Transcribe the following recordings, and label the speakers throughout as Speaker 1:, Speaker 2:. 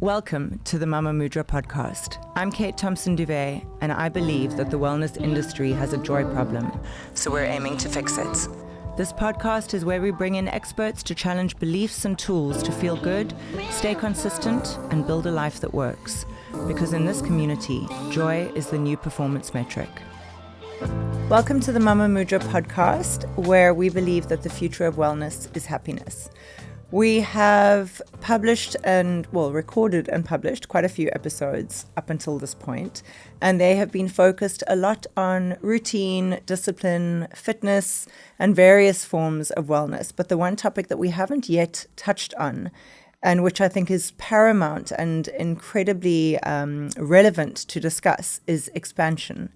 Speaker 1: Welcome to the Mama Mudra Podcast. I'm Kate Thompson-Duwe, and I believe that the wellness industry has a joy problem, so we're aiming to fix it. This podcast is where we bring in experts to challenge beliefs and tools to feel good, stay consistent, and build a life that works. Because in this community, joy is the new performance metric. Welcome to the Mama Mudra Podcast, where we believe that the future of wellness is happiness. We have recorded and published quite a few episodes up until this point, and they have been focused a lot on routine, discipline, fitness, and various forms of wellness. But the one topic that we haven't yet touched on, and which I think is paramount and incredibly relevant to discuss, is expansion.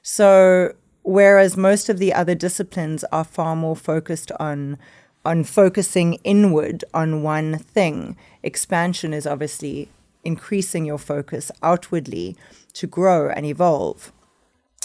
Speaker 1: So whereas most of the other disciplines are far more focused on focusing inward on one thing, expansion is obviously increasing your focus outwardly to grow and evolve.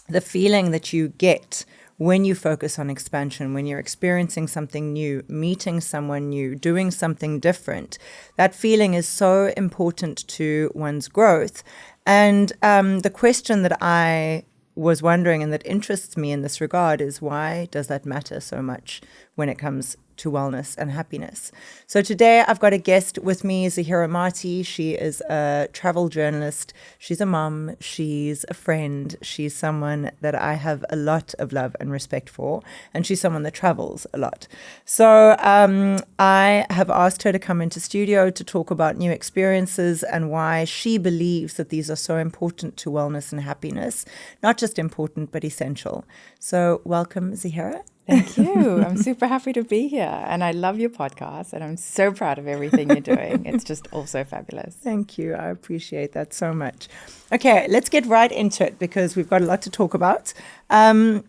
Speaker 1: The feeling that you get when you focus on expansion, when you're experiencing something new, meeting someone new, doing something different, that feeling is so important to one's growth. And the question that I was wondering and that interests me in this regard is, why does that matter so much when it comes to wellness and happiness? So today I've got a guest with me, Zahirah Marty. She is a travel journalist. She's a mom. She's a friend. She's someone that I have a lot of love and respect for, and she's someone that travels a lot. So I have asked her to come into studio to talk about new experiences and why she believes that these are so important to wellness and happiness. Not just important, but essential. So welcome, Zahirah.
Speaker 2: Thank you. I'm super happy to be here. And I love your podcast. And I'm so proud of everything you're doing. It's just also fabulous.
Speaker 1: Thank you. I appreciate that so much. Okay, let's get right into it because we've got a lot to talk about. And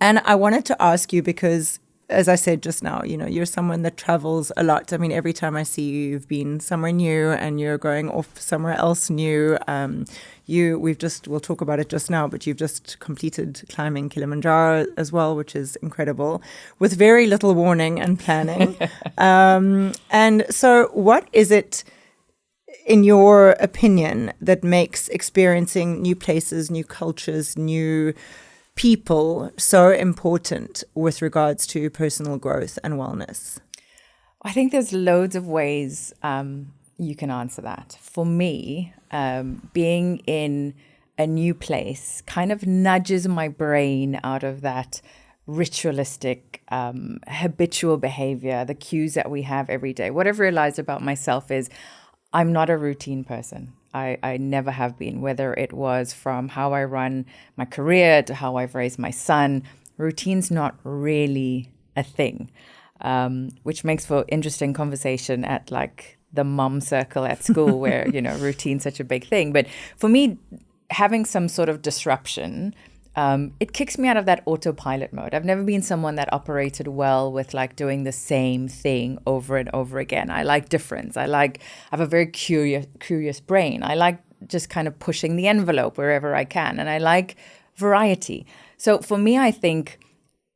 Speaker 1: I wanted to ask you because, as I said just now, you're someone that travels a lot. I mean, every time I see you, you've been somewhere new and you're going off somewhere else new. We'll talk about it just now, but you've just completed climbing Kilimanjaro as well, which is incredible, with very little warning and planning. And so what is it, in your opinion, that makes experiencing new places, new cultures, new people so important with regards to personal growth and wellness?
Speaker 2: I think there's loads of ways you can answer that. For me, being in a new place kind of nudges my brain out of that ritualistic, habitual behavior, the cues that we have every day. What I've realized about myself is I'm not a routine person. I never have been, whether it was from how I run my career to how I've raised my son. Routine's not really a thing, which makes for interesting conversation at like the mom circle at school where, routine's such a big thing. But for me, having some sort of disruption, it kicks me out of that autopilot mode. I've never been someone that operated well with like doing the same thing over and over again. I like difference. I have a very curious brain. I like just kind of pushing the envelope wherever I can. And I like variety. So for me, I think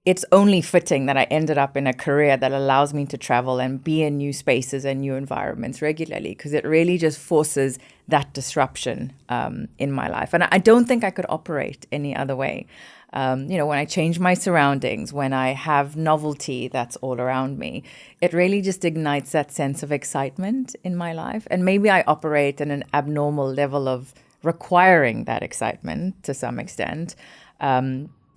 Speaker 2: it's only fitting that I ended up in a career that allows me to travel and be in new spaces and new environments regularly, because it really just forces that disruption in my life. And I don't think I could operate any other way. When I change my surroundings, when I have novelty that's all around me, it really just ignites that sense of excitement in my life. And maybe I operate in an abnormal level of requiring that excitement to some extent.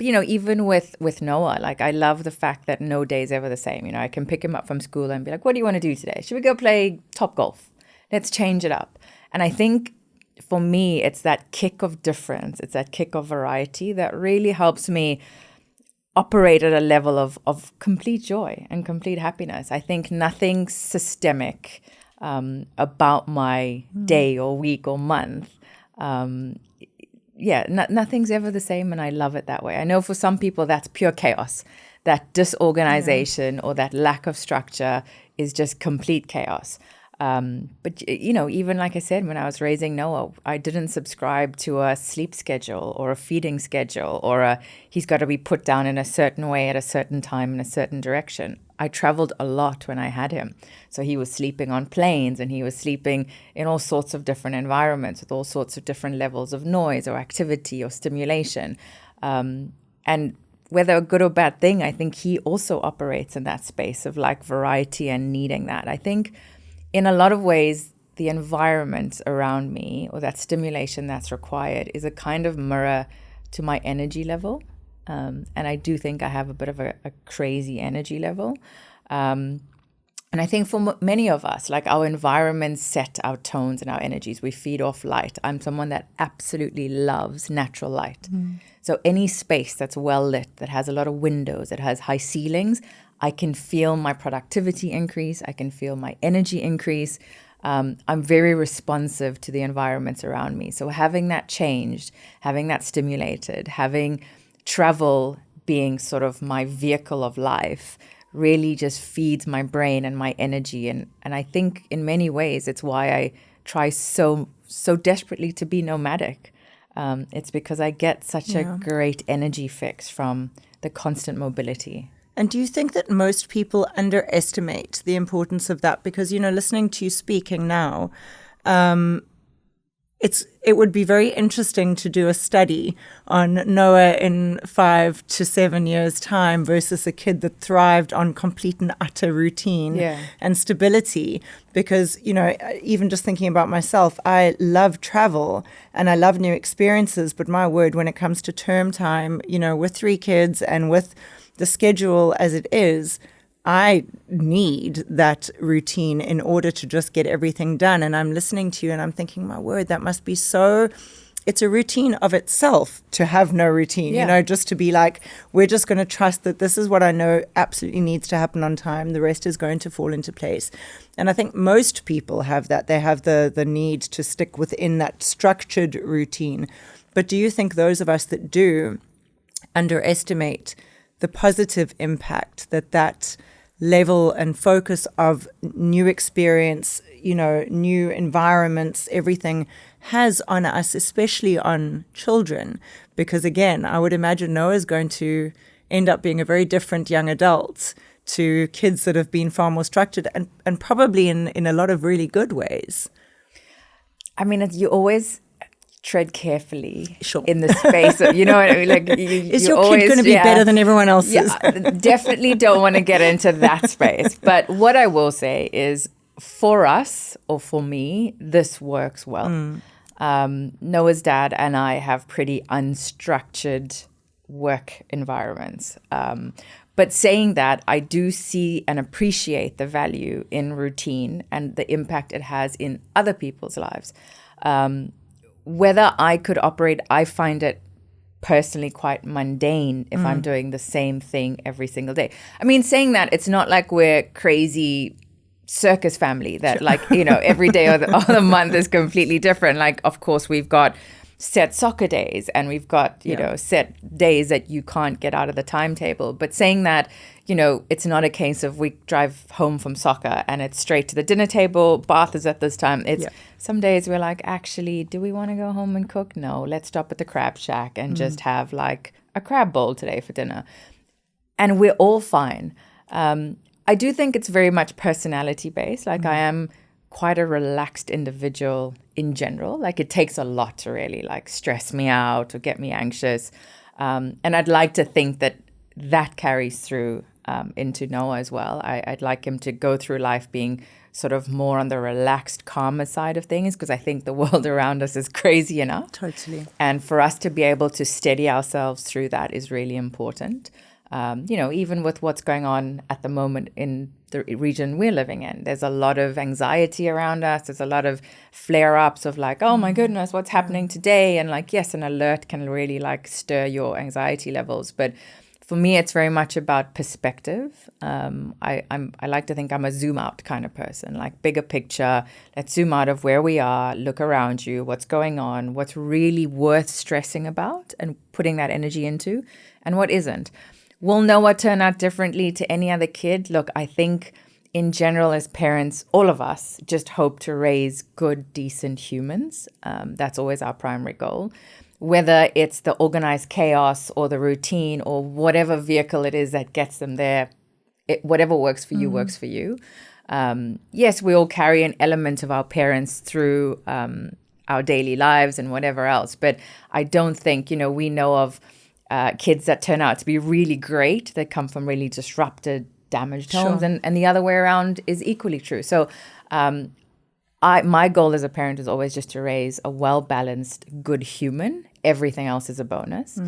Speaker 2: Even with Noah, like I love the fact that no day is ever the same. I can pick him up from school and be like, what do you want to do today? Should we go play top golf? Let's change it up. And I think for me, it's that kick of difference. It's that kick of variety that really helps me operate at a level of complete joy and complete happiness. I think nothing systemic about my day or week or month. Nothing's ever the same, and I love it that way. I know for some people that's pure chaos. That disorganization or that lack of structure is just complete chaos. But, you know, even like I said, when I was raising Noah, I didn't subscribe to a sleep schedule or a feeding schedule or he's got to be put down in a certain way at a certain time in a certain direction. I traveled a lot when I had him. So he was sleeping on planes and he was sleeping in all sorts of different environments with all sorts of different levels of noise or activity or stimulation. And whether a good or bad thing, I think he also operates in that space of like variety and needing that. I think in a lot of ways, the environment around me or that stimulation that's required is a kind of mirror to my energy level. And I do think I have a bit of a crazy energy level. And I think for many of us, like our environments set our tones and our energies. We feed off light. I'm someone that absolutely loves natural light. So any space that's well lit, that has a lot of windows, that has high ceilings, I can feel my productivity increase. I can feel my energy increase. I'm very responsive to the environments around me. So having that changed, having that stimulated, having travel being sort of my vehicle of life really just feeds my brain and my energy. And I think in many ways, it's why I try so desperately to be nomadic. It's because I get such a great energy fix from the constant mobility.
Speaker 1: And do you think that most people underestimate the importance of that? Because, you know, listening to you speaking now, it would be very interesting to do a study on Noah in 5 to 7 years' time versus a kid that thrived on complete and utter routine and stability. Because, you know, even just thinking about myself, I love travel and I love new experiences. But my word, when it comes to term time, you know, with 3 kids and with the schedule as it is, I need that routine in order to just get everything done. And I'm listening to you and I'm thinking, my word, that must be so, it's a routine of itself to have no routine, you know, just to be like, we're just going to trust that this is what I know absolutely needs to happen on time. The rest is going to fall into place. And I think most people have that. They have the need to stick within that structured routine. But do you think those of us that do underestimate the positive impact that level and focus of new experience, you know, new environments, everything has on us, especially on children? Because again, I would imagine Noah's going to end up being a very different young adult to kids that have been far more structured and probably in a lot of really good ways.
Speaker 2: I mean, you always tread carefully in the space of, you know what I mean? Like
Speaker 1: is your kid going to be better than everyone else's?
Speaker 2: Yeah, definitely don't want to get into that space. But what I will say is, for us or for me, this works well. Noah's dad and I have pretty unstructured work environments. But saying that, I do see and appreciate the value in routine and the impact it has in other people's lives. Whether I could operate, I find it personally quite mundane if I'm doing the same thing every single day. I mean, saying that, it's not like we're crazy circus family that like, you know, every day of the month is completely different. Like, of course, we've got set soccer days and we've got, you know, set days that you can't get out of the timetable. But saying that, you know, it's not a case of we drive home from soccer and it's straight to the dinner table, bath is at this time. It's some days we're like, actually, do we want to go home and cook? No, let's stop at the crab shack and just have like a crab bowl today for dinner. And we're all fine. I do think it's very much personality based. Like I am quite a relaxed individual in general. Like it takes a lot to really like stress me out or get me anxious. And I'd like to think that carries through into Noah as well. I'd like him to go through life being sort of more on the relaxed, calmer side of things, because I think the world around us is crazy enough.
Speaker 1: Totally.
Speaker 2: And for us to be able to steady ourselves through that is really important. You know, even with what's going on at the moment in the region we're living in, there's a lot of anxiety around us. There's a lot of flare-ups of like, oh my goodness, what's happening today? And like, yes, an alert can really like stir your anxiety levels. But for me, it's very much about perspective. I like to think I'm a zoom out kind of person, like bigger picture. Let's zoom out of where we are, look around you, what's going on, what's really worth stressing about and putting that energy into, and what isn't. Will Noah turn out differently to any other kid? Look, I think in general, as parents, all of us just hope to raise good, decent humans. That's always our primary goal. Whether it's the organized chaos or the routine or whatever vehicle it is that gets them there, whatever works for you works for you. Yes, we all carry an element of our parents through our daily lives and whatever else. But I don't think, we know of kids that turn out to be really great that come from really disrupted, damaged homes, and the other way around is equally true. So my goal as a parent is always just to raise a well-balanced, good human. Everything else is a bonus.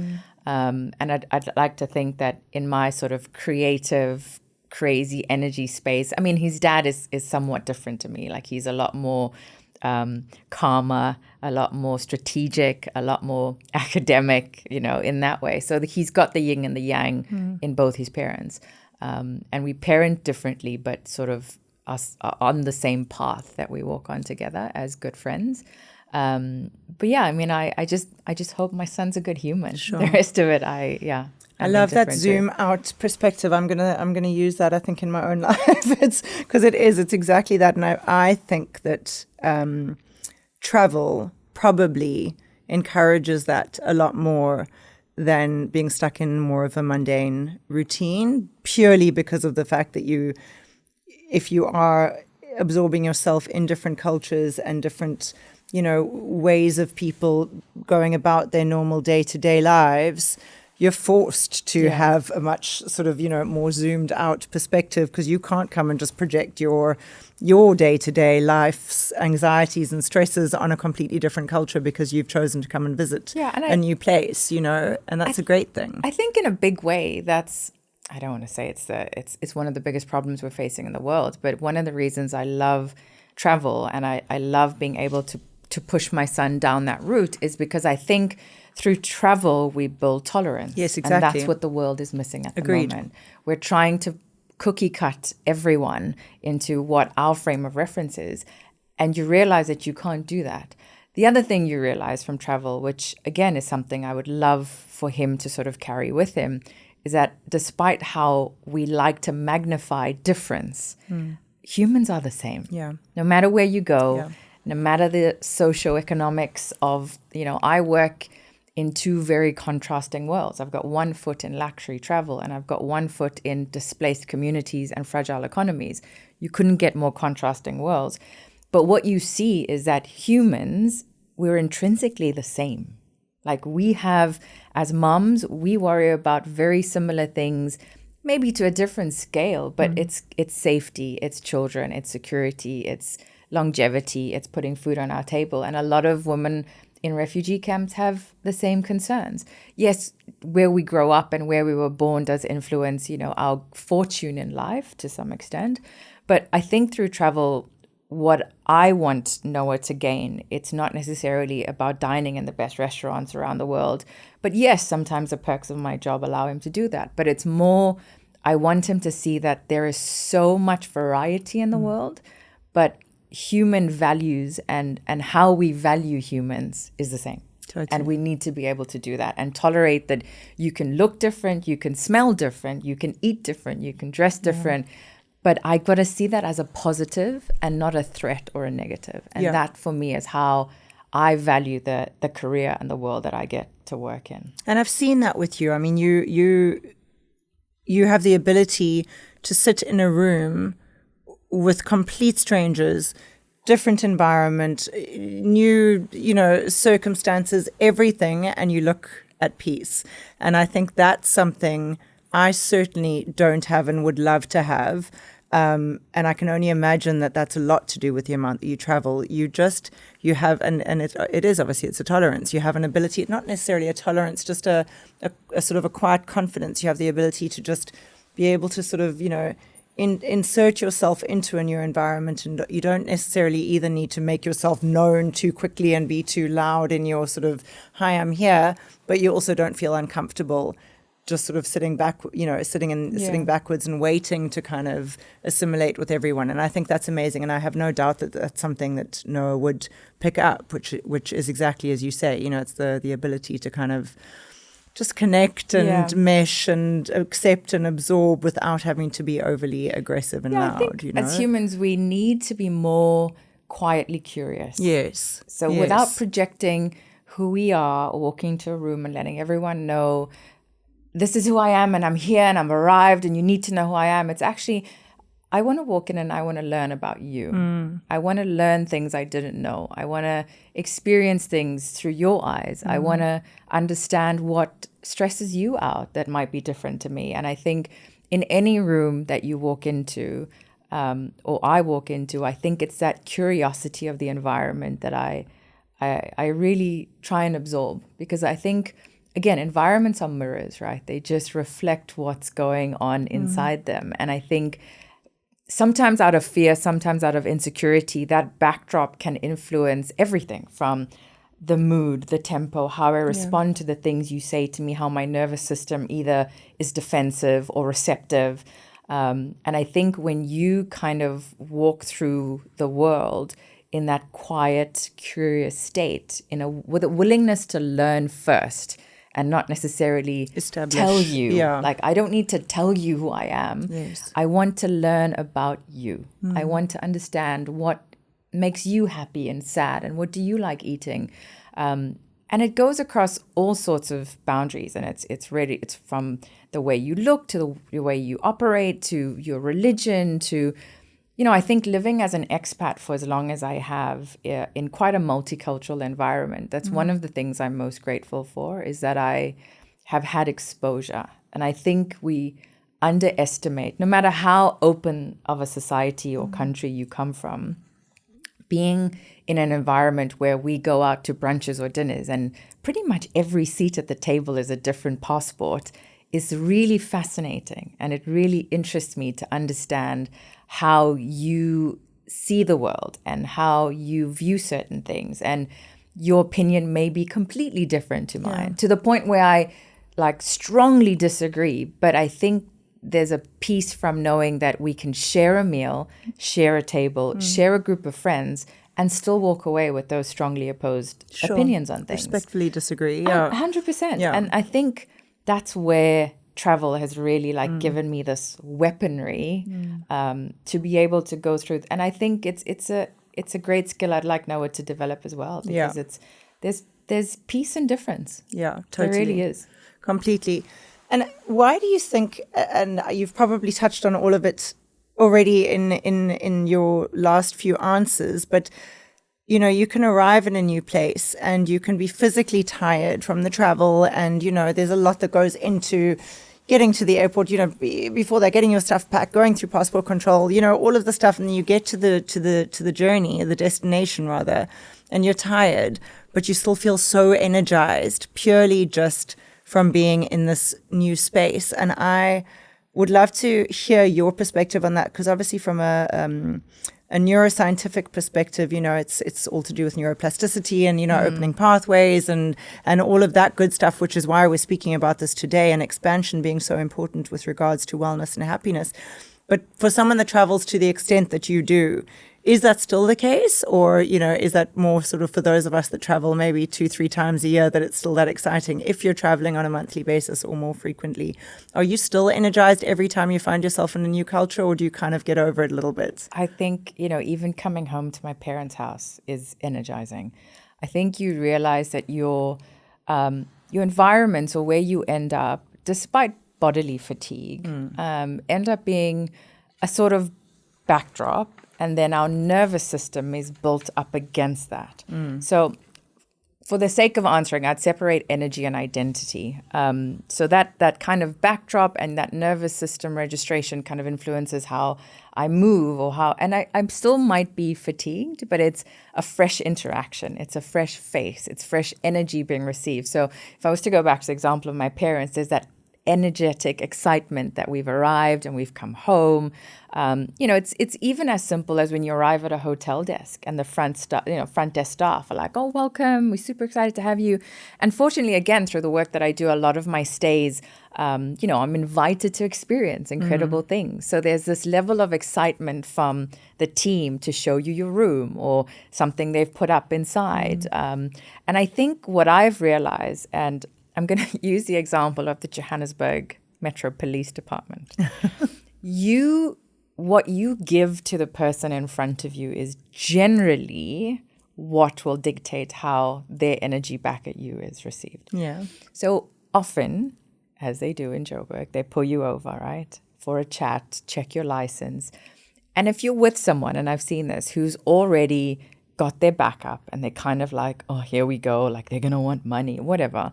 Speaker 2: And I'd like to think that in my sort of creative, crazy energy space, I mean, his dad is somewhat different to me. Like, he's a lot more calmer, a lot more strategic, a lot more academic, in that way. So he's got the yin and the yang in both his parents. And we parent differently, but sort of us are on the same path that we walk on together as good friends. But yeah, I mean, I just hope my son's a good human. The rest of it,
Speaker 1: I love that zoom out perspective. I'm gonna use that, I think, in my own life. It's because it's exactly that. And I think that travel probably encourages that a lot more than being stuck in more of a mundane routine, purely because of the fact that if you are absorbing yourself in different cultures and different, ways of people going about their normal day-to-day lives, you're forced to have a much sort of, more zoomed out perspective, because you can't come and just project your day-to-day life's anxieties and stresses on a completely different culture because you've chosen to come and visit a new place, and that's a great thing.
Speaker 2: I think in a big way, I don't want to say it's one of the biggest problems we're facing in the world, but one of the reasons I love travel and I love being able to push my son down that route is because I think through travel, we build tolerance.
Speaker 1: Yes, exactly.
Speaker 2: And that's what the world is missing at the moment. We're trying to cookie cut everyone into what our frame of reference is. And you realize that you can't do that. The other thing you realize from travel, which again is something I would love for him to sort of carry with him, is that despite how we like to magnify difference, humans are the same.
Speaker 1: Yeah.
Speaker 2: No matter where you go, no matter the socioeconomics of, I work in two very contrasting worlds. I've got one foot in luxury travel and I've got one foot in displaced communities and fragile economies. You couldn't get more contrasting worlds. But what you see is that humans, we're intrinsically the same. Like, we have, as moms, we worry about very similar things, maybe to a different scale, but it's safety, it's children, it's security, it's longevity, it's putting food on our table. And a lot of women in refugee camps have the same concerns. Yes, where we grow up and where we were born does influence, our fortune in life to some extent. But I think through travel, what I want Noah to gain, it's not necessarily about dining in the best restaurants around the world. But yes, sometimes the perks of my job allow him to do that. But it's more, I want him to see that there is so much variety in the world, but human values and how we value humans is the same.
Speaker 1: Totally.
Speaker 2: And we need to be able to do that and tolerate that you can look different, you can smell different, you can eat different, you can dress different. But I got to see that as a positive and not a threat or a negative. And that for me is how I value the career and the world that I get to work in.
Speaker 1: And I've seen that with you. I mean, you have the ability to sit in a room with complete strangers, different environment, new, circumstances, everything, and you look at peace. And I think that's something I certainly don't have and would love to have. And I can only imagine that that's a lot to do with the amount that you travel. You have, and it is obviously, it's a tolerance. You have an ability, not necessarily a tolerance, just a sort of a quiet confidence. You have the ability to just be able to sort of, insert yourself into a new environment, and you don't necessarily either need to make yourself known too quickly and be too loud in your sort of, hi, I'm here, but you also don't feel uncomfortable just sort of sitting back, sitting backwards and waiting to kind of assimilate with everyone. And I think that's amazing. And I have no doubt that that's something that Noah would pick up, which is exactly as you say, it's the ability to kind of just connect and mesh and accept and absorb without having to be overly aggressive and loud.
Speaker 2: I think as humans, we need to be more quietly curious.
Speaker 1: Yes.
Speaker 2: So without projecting who we are, or walking into a room and letting everyone know, this is who I am and I'm here and I'm arrived and you need to know who I am. It's actually, I want to walk in and I want to learn about you. I want to learn things I didn't know. I want to experience things through your eyes. I want to understand what stresses you out that might be different to me. And I think in any room that you walk into, or I walk into, I think it's that curiosity of the environment that I really try and absorb, because I think, again, environments are mirrors, right? They just reflect what's going on inside them. And I think sometimes out of fear, sometimes out of insecurity, that backdrop can influence everything from the mood, the tempo, how I respond to the things you say to me, how my nervous system either is defensive or receptive. And I think when you kind of walk through the world in that quiet, curious state, with a willingness to learn first and not necessarily tell you. Like, I don't need to tell you who I am.
Speaker 1: Yes.
Speaker 2: I want to learn about you. I want to understand what makes you happy and sad, and what do you like eating. And it goes across all sorts of boundaries, and it's from the way you look to the way you operate to your religion to, I think living as an expat for as long as I have in quite a multicultural environment, that's one of the things I'm most grateful for, is that I have had exposure. And I think we underestimate, no matter how open of a society or country you come from, being in an environment where we go out to brunches or dinners and pretty much every seat at the table is a different passport is really fascinating. And it really interests me to understand how you see the world and how you view certain things. And your opinion may be completely different to mine, to the point where I strongly disagree. But I think there's a piece from knowing that we can share a meal, share a table, share a group of friends, and still walk away with those strongly opposed opinions on things.
Speaker 1: Respectfully disagree,
Speaker 2: 100%.
Speaker 1: Yeah.
Speaker 2: And I think that's where travel has really given me this weaponry to be able to go through. And I think it's a great skill I'd like Noah to develop as well, because there's peace and difference.
Speaker 1: Yeah, totally.
Speaker 2: There really is.
Speaker 1: Completely. And why do you think, and you've probably touched on all of it already in your last few answers, but you can arrive in a new place and you can be physically tired from the travel, and there's a lot that goes into getting to the airport, before that, getting your stuff packed, going through passport control, all of the stuff, and then you get to the journey, the destination rather, and you're tired, but you still feel so energized purely just from being in this new space. And I would love to hear your perspective on that, because obviously from a neuroscientific perspective, it's all to do with neuroplasticity and, opening pathways and all of that good stuff, which is why we're speaking about this today, and expansion being so important with regards to wellness and happiness. But for someone that travels to the extent that you do, is that still the case? Or, is that more sort of for those of us that travel maybe 2-3 times a year, that it's still that exciting? If you're traveling on a monthly basis or more frequently, are you still energized every time you find yourself in a new culture, or do you kind of get over it a little bit?
Speaker 2: I think, even coming home to my parents' house is energizing. I think you realize that your environments, or where you end up, despite bodily fatigue, end up being a sort of backdrop. And then our nervous system is built up against that. So for the sake of answering, I'd separate energy and identity. So that kind of backdrop and that nervous system registration kind of influences how I move, or and I still might be fatigued, but it's a fresh interaction. It's a fresh face. It's fresh energy being received. So if I was to go back to the example of my parents, there's that energetic excitement that we've arrived and we've come home. It's even as simple as when you arrive at a hotel desk and the front desk staff are like, "Oh, welcome. We're super excited to have you." And fortunately, again, through the work that I do, a lot of my stays, I'm invited to experience incredible things. So there's this level of excitement from the team to show you your room or something they've put up inside. And I think what I've realized, and I'm going to use the example of the Johannesburg Metro Police Department. What you give to the person in front of you is generally what will dictate how their energy back at you is received.
Speaker 1: Yeah.
Speaker 2: So often, as they do in Joburg, they pull you over, right, for a chat, check your license. And if you're with someone, and I've seen this, who's already got their back up and they're kind of like, oh, here we go, like they're going to want money, whatever,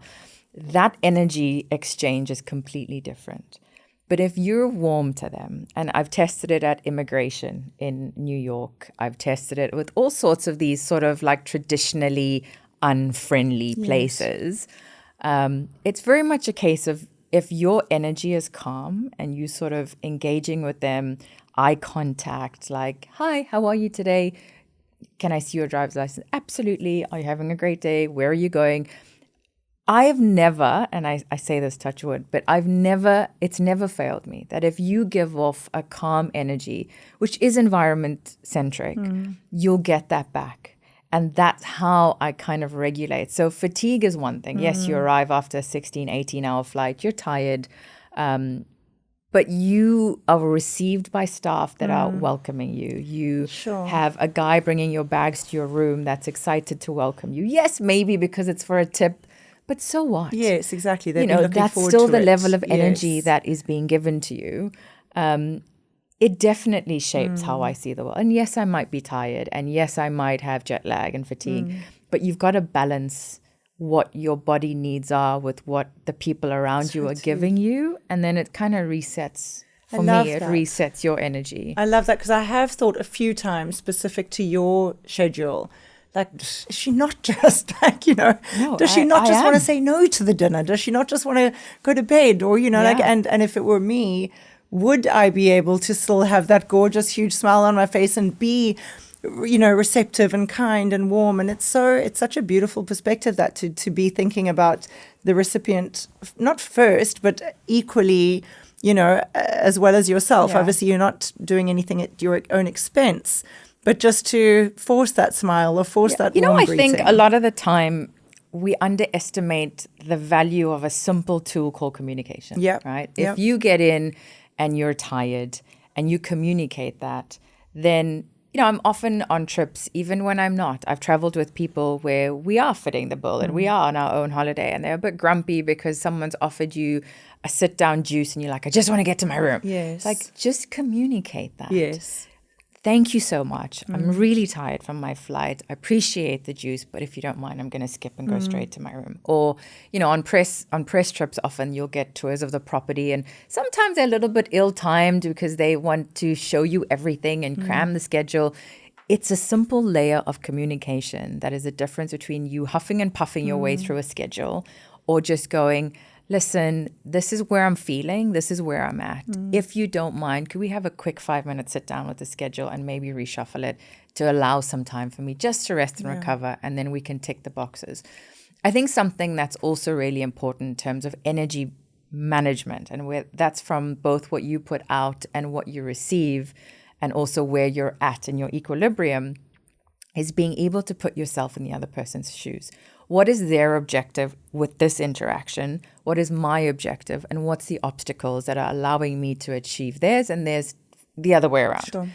Speaker 2: that energy exchange is completely different. But if you're warm to them, and I've tested it at immigration in New York, I've tested it with all sorts of these sort of like traditionally unfriendly places. It's very much a case of if your energy is calm and you sort of engaging with them, eye contact, like, hi, how are you today? Can I see your driver's license? Absolutely. Are you having a great day? Where are you going? I have never, and I say this touch wood, but it's never failed me that if you give off a calm energy, which is environment centric, you'll get that back. And that's how I kind of regulate. So fatigue is one thing. Yes, you arrive after a 16, 18-hour flight. You're tired. But you are received by staff that are welcoming you. You have a guy bringing your bags to your room that's excited to welcome you. Yes, maybe because it's for a tip. But so what?
Speaker 1: Yes, exactly.
Speaker 2: That's still the level of energy that is being given to you. It definitely shapes how I see the world. And yes, I might be tired. And yes, I might have jet lag and fatigue. But you've got to balance what your body needs are with what the people around you are giving you. And then it kind of resets. For me, it resets your energy.
Speaker 1: I love that because I have thought a few times specific to your schedule. Like, is she not just like, does she not just want to say no to the dinner? Does she not just want to go to bed? Or, like, and if it were me, would I be able to still have that gorgeous, huge smile on my face and be, receptive and kind and warm? And it's such a beautiful perspective that to be thinking about the recipient, not first, but equally, as well as yourself. Yeah. Obviously, you're not doing anything at your own expense. But just to force that smile or force that warm greeting.
Speaker 2: I think a lot of the time we underestimate the value of a simple tool called communication. Yeah. Right? Yep. If you get in and you're tired and you communicate that, then, I'm often on trips, even when I'm not. I've traveled with people where we are footing the bill and we are on our own holiday and they're a bit grumpy because someone's offered you a sit-down juice and you're like, I just want to get to my room.
Speaker 1: Yes.
Speaker 2: It's like, just communicate that.
Speaker 1: Yes.
Speaker 2: Thank you so much. I'm really tired from my flight. I appreciate the juice, but if you don't mind, I'm going to skip and go straight to my room. Or, on press trips, often you'll get tours of the property, and sometimes they're a little bit ill-timed because they want to show you everything and cram the schedule. It's a simple layer of communication that is a difference between you huffing and puffing your way through a schedule or just going, listen, this is where I'm feeling. This is where I'm at. If you don't mind, could we have a quick 5-minute sit down with the schedule and maybe reshuffle it to allow some time for me just to rest and recover, and then we can tick the boxes. I think something that's also really important in terms of energy management, and that's from both what you put out and what you receive, and also where you're at in your equilibrium, is being able to put yourself in the other person's shoes. What is their objective with this interaction? What is my objective? And what's the obstacles that are allowing me to achieve theirs? And there's the other way around.
Speaker 1: Sure.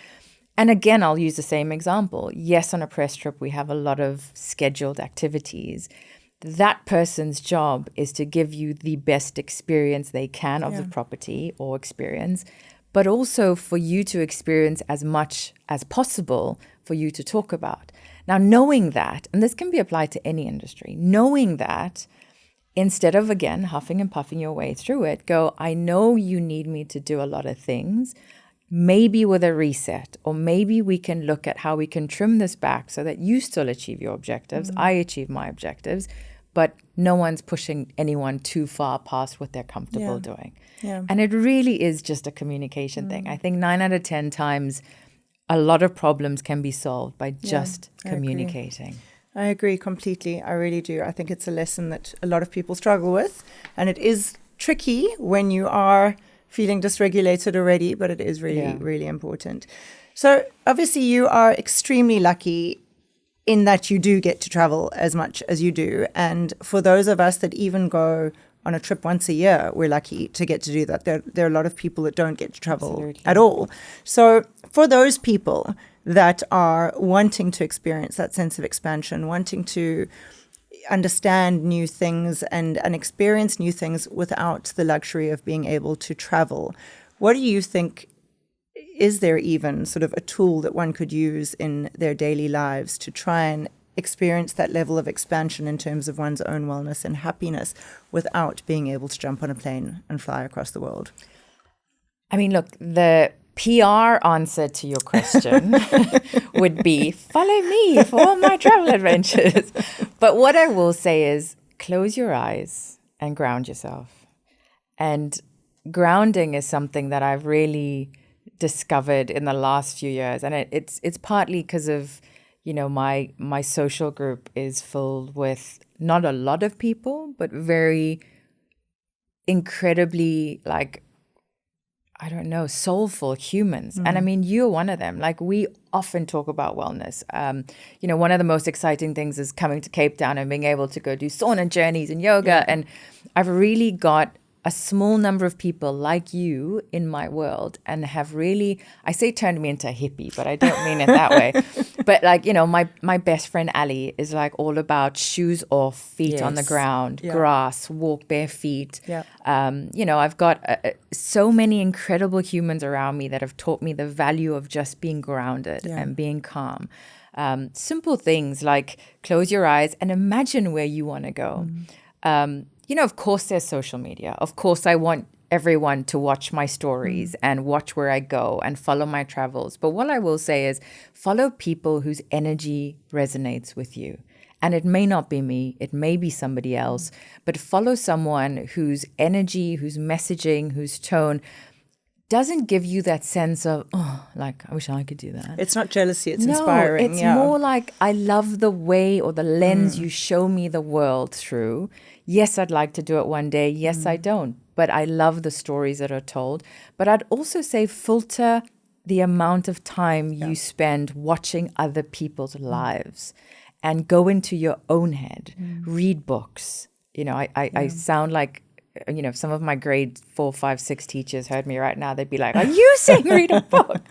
Speaker 2: And again, I'll use the same example. Yes, on a press trip, we have a lot of scheduled activities. That person's job is to give you the best experience they can of the property or experience, but also for you to experience as much as possible for you to talk about. Now, knowing that, and this can be applied to any industry, knowing that, instead of, again, huffing and puffing your way through it, go, I know you need me to do a lot of things, maybe with a reset, or maybe we can look at how we can trim this back so that you still achieve your objectives, I achieve my objectives, but no one's pushing anyone too far past what they're comfortable doing. Yeah. And it really is just a communication thing. I think 9 out of 10 times, a lot of problems can be solved by just communicating.
Speaker 1: I agree completely. I really do. I think it's a lesson that a lot of people struggle with. And it is tricky when you are feeling dysregulated already, but it is really, really important. So obviously you are extremely lucky in that you do get to travel as much as you do. And for those of us that even go on a trip once a year, we're lucky to get to do that. There are a lot of people that don't get to travel at all. So for those people that are wanting to experience that sense of expansion, wanting to understand new things and experience new things without the luxury of being able to travel, what do you think? Is there even sort of a tool that one could use in their daily lives to try and experience that level of expansion in terms of one's own wellness and happiness without being able to jump on a plane and fly across the world?
Speaker 2: I mean, look, the PR answer to your question would be follow me for all my travel adventures. But what I will say is close your eyes and ground yourself. And grounding is something that I've really discovered in the last few years, and it's partly because of, you know, my social group is filled with not a lot of people, but very incredibly, like, I don't know, soulful humans. And I mean, you're one of them. Like, we often talk about wellness. You know, one of the most exciting things is coming to Cape Town and being able to go do sauna journeys and yoga. And I've really got a small number of people like you in my world, and have really, I say turned me into a hippie, but I don't mean it that way. But like, you know, my best friend Ali is like all about shoes off, feet on the ground, grass, walk bare feet. You know, I've got so many incredible humans around me that have taught me the value of just being grounded and being calm. Simple things like close your eyes and imagine where you want to go. You know, of course, there's social media. Of course, I want everyone to watch my stories and watch where I go and follow my travels. But what I will say is follow people whose energy resonates with you. And it may not be me, it may be somebody else, but follow someone whose energy, whose messaging, whose tone doesn't give you that sense of, oh, like, I wish I could do that.
Speaker 1: It's not jealousy, it's inspiring.
Speaker 2: It's more like, I love the way or the lens you show me the world through. Yes, I'd like to do it one day. Yes, I don't. But I love the stories that are told. But I'd also say filter the amount of time you spend watching other people's lives and go into your own head. Read books. You know, I sound like, you know, if some of my grade 4, 5, 6 teachers heard me right now, they'd be like, are you saying read a book?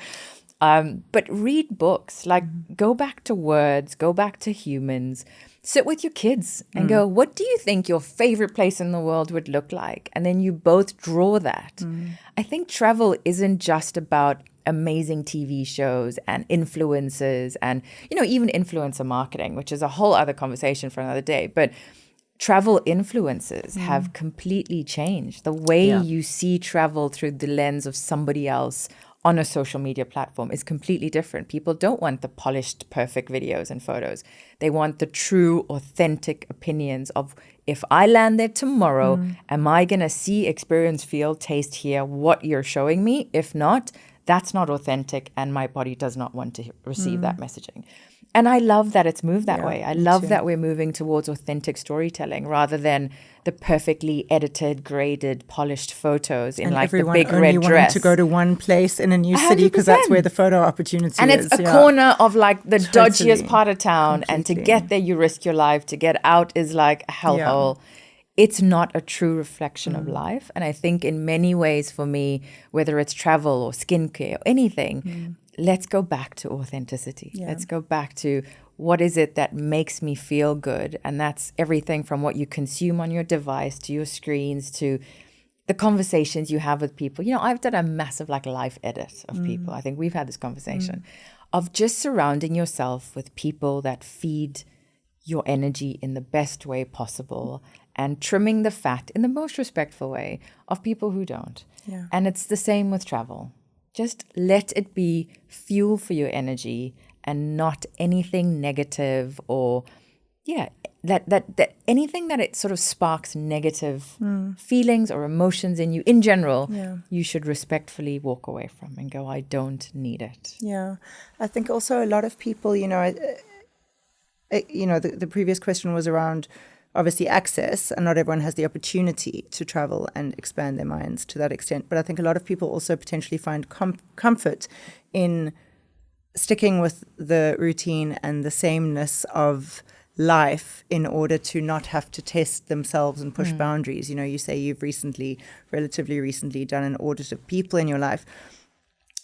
Speaker 2: But read books, like go back to words, go back to humans, sit with your kids and go, what do you think your favorite place in the world would look like? And then you both draw that. I think travel isn't just about amazing TV shows and influencers and, you know, even influencer marketing, which is a whole other conversation for another day. But travel influences have completely changed. The way you see travel through the lens of somebody else on a social media platform is completely different. People don't want the polished, perfect videos and photos. They want the true, authentic opinions of, if I land there tomorrow, am I going to see, experience, feel, taste, hear what you're showing me? If not, that's not authentic, and my body does not want to receive that messaging. And I love that it's moved that way. I love that we're moving towards authentic storytelling rather than the perfectly edited, graded, polished photos in, and like the big red dress. Everyone only wanting
Speaker 1: to go to one place in a new city because that's where the photo opportunity is.
Speaker 2: And it's a corner of like the dodgiest part of town. Completely. And to get there, you risk your life. To get out is like a hellhole. It's not a true reflection of life. And I think in many ways for me, whether it's travel or skincare or anything, let's go back to authenticity. Let's go back to what is it that makes me feel good. And that's everything from what you consume on your device to your screens to the conversations you have with people. You know, I've done a massive like life edit of people. I think we've had this conversation of just surrounding yourself with people that feed your energy in the best way possible and trimming the fat in the most respectful way of people who don't. And it's the same with travel. Just let it be fuel for your energy and not anything negative or, that anything that it sort of sparks negative feelings or emotions in you in general, you should respectfully walk away from and go, I don't need it.
Speaker 1: Yeah. I think also a lot of people, you know, the previous question was around obviously access, and not everyone has the opportunity to travel and expand their minds to that extent. But I think a lot of people also potentially find comfort in sticking with the routine and the sameness of life in order to not have to test themselves and push boundaries. You know, you say you've relatively recently done an audit of people in your life.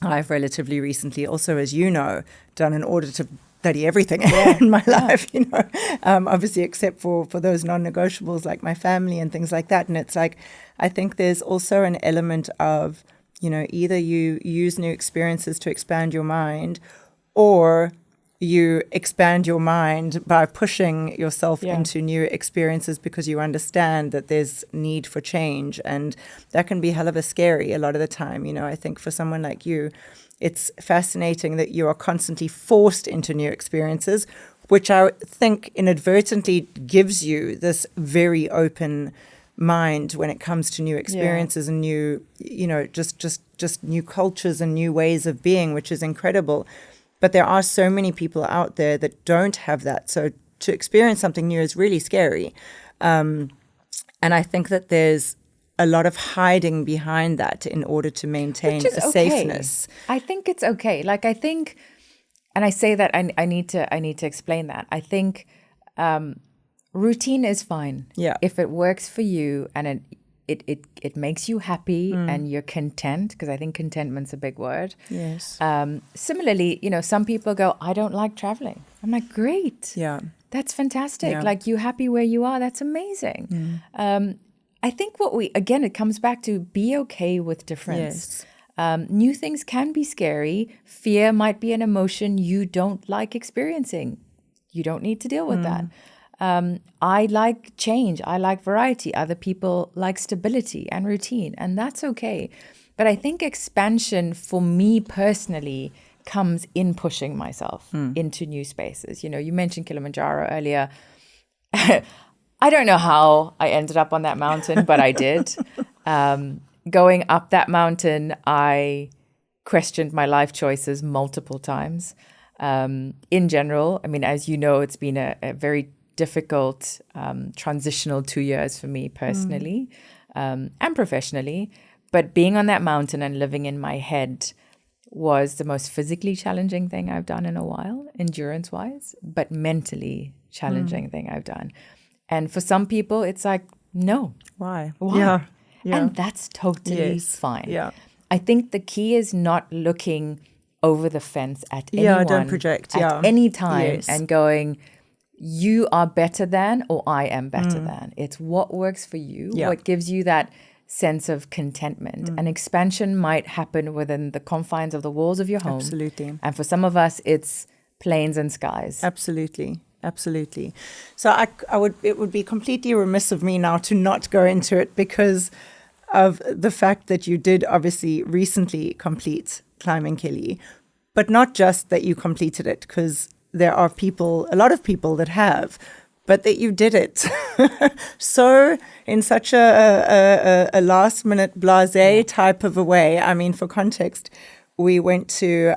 Speaker 1: I've relatively recently also, as you know, done an audit of bloody everything in my life, you know, obviously except for those non-negotiables like my family and things like that. And it's like, I think there's also an element of, you know, either you use new experiences to expand your mind, or you expand your mind by pushing yourself into new experiences because you understand that there's need for change. And that can be hell of a scary a lot of the time. You know, I think for someone like you, it's fascinating that you are constantly forced into new experiences, which I think inadvertently gives you this very open mind when it comes to new experiences and new, you know, just new cultures and new ways of being, which is incredible. But there are so many people out there that don't have that. So to experience something new is really scary. And I think that there's a lot of hiding behind that in order to maintain a safeness.
Speaker 2: I think it's okay. Like, I think, and I say that I need to explain that. I think routine is fine.
Speaker 1: Yeah.
Speaker 2: If it works for you and it makes you happy and you're content, because I think contentment's a big word.
Speaker 1: Yes.
Speaker 2: Similarly, you know, some people go, I don't like traveling. I'm like, great.
Speaker 1: Yeah.
Speaker 2: That's fantastic.
Speaker 1: Yeah.
Speaker 2: Like, you happy where you are. That's amazing. I think again, it comes back to be okay with difference.
Speaker 1: Yes.
Speaker 2: New things can be scary. Fear might be an emotion you don't like experiencing. You don't need to deal with that. I like change. I like variety. Other people like stability and routine, and that's okay. But I think expansion for me personally comes in pushing myself into new spaces. You know, you mentioned Kilimanjaro earlier. I don't know how I ended up on that mountain, but I did. Going up that mountain, I questioned my life choices multiple times. In general, I mean, as you know, it's been a very difficult transitional 2 years for me personally and professionally. But being on that mountain and living in my head was the most physically challenging thing I've done in a while, endurance-wise, but mentally challenging thing I've done. And for some people, it's like, no.
Speaker 1: Why?
Speaker 2: Why?
Speaker 1: Yeah.
Speaker 2: And that's totally fine.
Speaker 1: Yeah.
Speaker 2: I think the key is not looking over the fence at anyone.
Speaker 1: Don't project.
Speaker 2: At any time and going, you are better than, or I am better than. It's what works for you, what gives you that sense of contentment. And expansion might happen within the confines of the walls of your home.
Speaker 1: Absolutely.
Speaker 2: And for some of us, it's plains and skies.
Speaker 1: Absolutely. So it would be completely remiss of me now to not go into it because of the fact that you did obviously recently complete climbing Kili, but not just that you completed it, because there are a lot of people that have, but that you did it so in such a last minute blasé type of a way. I mean, for context, we went to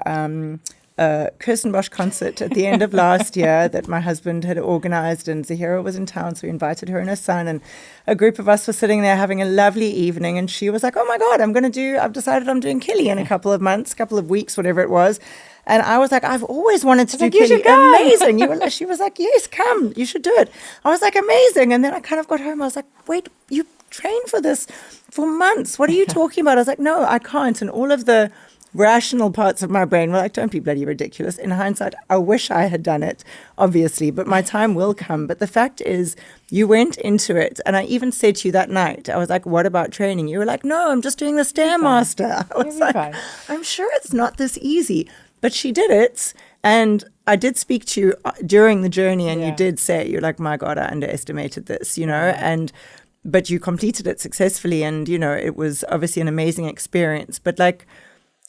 Speaker 1: Kirstenbosch concert at the end of last year that my husband had organized, and Zahirah was in town, so we invited her and her son, and a group of us were sitting there having a lovely evening, and she was like, oh my God, I've decided I'm doing Kili in a couple of weeks, whatever it was. And I was like, I've always wanted to do Kili. Amazing. She was like, yes, come, you should do it. I was like, amazing. And then I kind of got home. I was like, wait, you trained for this for months. What are you talking about? I was like, no, I can't. And all of the rational parts of my brain were like, don't be bloody ridiculous. In hindsight, I wish I had done it, obviously, but my time will come. But the fact is, you went into it. And I even said to you that night, I was like, what about training? You were like, no, I'm just doing the Stairmaster. I was like, I'm sure it's not this easy. But she did it. And I did speak to you during the journey, and you did say, you're like, my God, I underestimated this, you know, but you completed it successfully. And, you know, it was obviously an amazing experience. But like,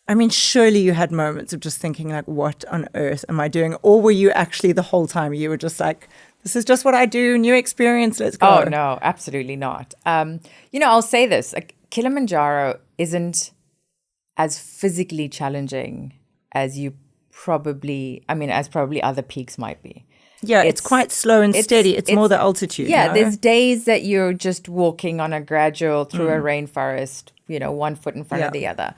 Speaker 1: I mean, surely you had moments of just thinking like, what on earth am I doing? Or were you actually the whole time you were just like, this is just what I do, new experience, let's go.
Speaker 2: Oh, no, absolutely not. You know, I'll say this, like, Kilimanjaro isn't as physically challenging as probably other peaks might be.
Speaker 1: Yeah, it's quite slow and steady. It's more the altitude.
Speaker 2: Yeah,
Speaker 1: you know?
Speaker 2: There's days that you're just walking on a gradual through a rainforest, you know, one foot in front of the other.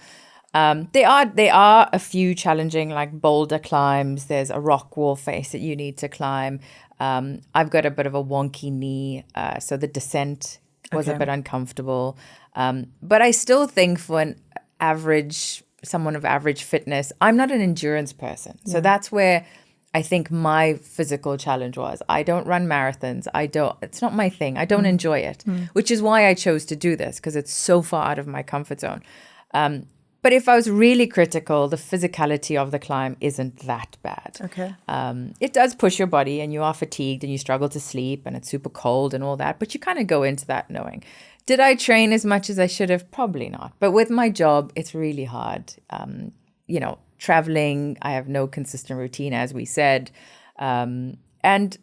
Speaker 2: There are a few challenging, like boulder climbs. There's a rock wall face that you need to climb. I've got a bit of a wonky knee, so the descent was a bit uncomfortable. But I still think for someone of average fitness, I'm not an endurance person. So that's where I think my physical challenge was. I don't run marathons. It's not my thing. I don't enjoy it, which is why I chose to do this, because it's so far out of my comfort zone. But if I was really critical, the physicality of the climb isn't that bad.
Speaker 1: Okay.
Speaker 2: It does push your body and you are fatigued and you struggle to sleep and it's super cold and all that. But you kind of go into that knowing. Did I train as much as I should have? Probably not. But with my job, it's really hard. Traveling, I have no consistent routine, as we said. And